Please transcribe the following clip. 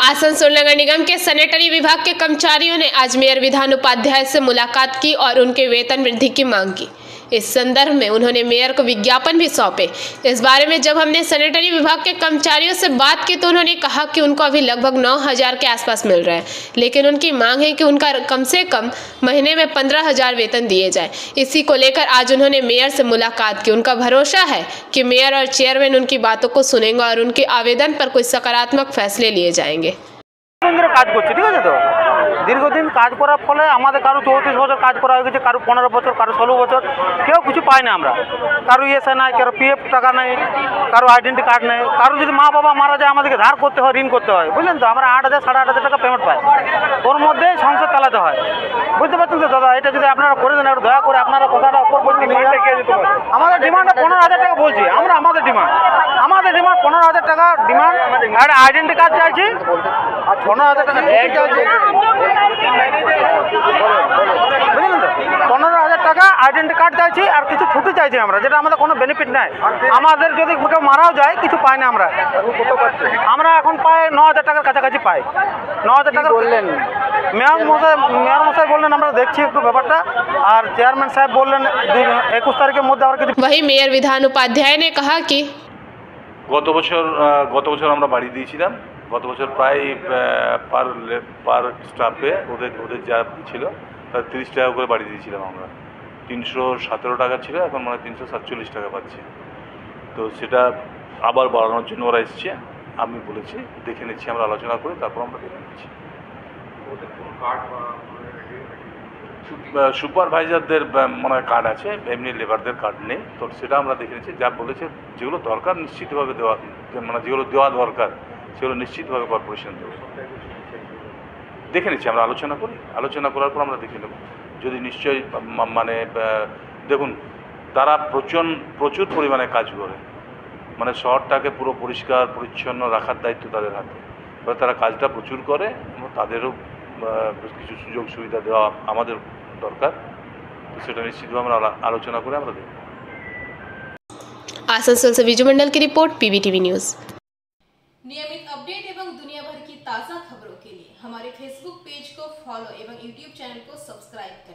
आसनसोल नगर निगम के सैनिटरी विभाग के कर्मचारियों ने आज मेयर विधान उपाध्याय से मुलाकात की और उनके वेतन वृद्धि की मांग की। इस संदर्भ में उन्होंने मेयर को विज्ञापन भी सौंपे। इस बारे में जब हमने सैनिटरी विभाग के कर्मचारियों से बात की तो उन्होंने कहा कि उनको अभी लगभग 9,000 के आसपास मिल रहा है, लेकिन उनकी मांग है कि उनका कम से कम महीने में 15,000 वेतन दिए जाए। इसी को लेकर आज उन्होंने मेयर से मुलाकात की। उनका भरोसा है कि मेयर और चेयरमैन उनकी बातों को सुनेंगे और उनके आवेदन पर कुछ सकारात्मक फैसले लिए जाएंगे। কাজ করছি, ঠিক আছে। তো দীর্ঘদিন কাজ করার ফলে আমাদের কারো 34 বছর কাজ করা হয়ে গেছে, কারো 15 বছর, কারো 16 বছর, কেউ কিছু পায় না। আমরা কারো ইএসআই নাই, কারো পিএফ টাকা নেই, কারো আইডেন্টি কার্ড নেই, কারো যদি মা বাবা মারা যায় আমাদেরকে ধার করতে হয়, ঋণ করতে হয়, বুঝলেন তো। আমরা 8,000 8,500 টাকা পেমেন্ট পাই, ওর মধ্যে সংসার চালাতে হয়। বুঝতে পারছেন তো দাদা? এটা যদি আপনারা করে দেন, একটু দয়া করে আপনারা কথাটা ওপর বলতে নিয়ে আমাদের ডিমান্ড 15,000 টাকা বলছি আমরা। আমাদের ডিমান্ড 15,000 টাকা ডিমান্ড। আর আইডেন্টি কার্ড চাইছি, আর 15,000 টাকা চাইছি, বুঝলেন তো। 15,000 টাকা আইডেন্টি কার্ড চাইছি আর কিছু ছুটি চাইছি আমরা, যেটা আমাদের কোনো বেনিফিট নাই। আমাদের যদি কেউ মারাও যায় কিছু পাই না আমরা। আমরা এখন পাই 9,000 টাকার কাছাকাছি পাই। 9,000 টাকা বললেন মেয়র মশাই বললেন আমরা দেখছি একটু ব্যাপারটা, আর চেয়ারম্যান সাহেব বললেন 21 তারিখের মধ্যে আমরা কিছু। वहीं मेयर विधान उपाध्याय ने कहा कि গত বছর আমরা বাড়ি দিয়েছিলাম। গত বছর প্রায় পার স্টাফে ওদের যা ছিল তার 30 টাকা করে বাড়ি দিয়েছিলাম আমরা। 317 টাকা ছিল, এখন মানে 347 টাকা পাচ্ছি। তো সেটা আবার বাড়ানোর জন্য ওরা এসছে। আমি বলেছি দেখে নিচ্ছি, আমরা আলোচনা করে তারপর আমরা দেখে নিচ্ছি। সুপারভাইজারদের মানে কার্ড আছে, এমনি লেবারদের কার্ড নেই। তো সেটা আমরা দেখে নিচ্ছি। যা বলেছে যেগুলো দরকার নিশ্চিতভাবে দেওয়া, মানে যেগুলো দেওয়া দরকার সেগুলো নিশ্চিতভাবে কর্পোরেশন দেবে। দেখে নিচ্ছি, আমরা আলোচনা করার পর আমরা দেখে নেব। যদি নিশ্চয়ই মানে দেখুন, তারা প্রচুর পরিমাণে কাজ করে, মানে শহরটাকে পুরো পরিষ্কার পরিচ্ছন্ন রাখার দায়িত্ব তাদের হাতে। এবার তারা কাজটা প্রচুর করে, তাদেরও কিছু সুযোগ সুবিধা দেওয়া আমাদের দরকার। তো সেটা নিশ্চিতভাবে আমরা আলোচনা করে আমরা দেখব। आसनसोल से विजय मंडल की रिपोर्ट, पीवीटीवी न्यूज। नियमित अपडेट एवं दुनिया भर की ताज़ा खबरों के लिए हमारे फेसबुक पेज को फॉलो एवं यूट्यूब चैनल को सब्सक्राइब करें।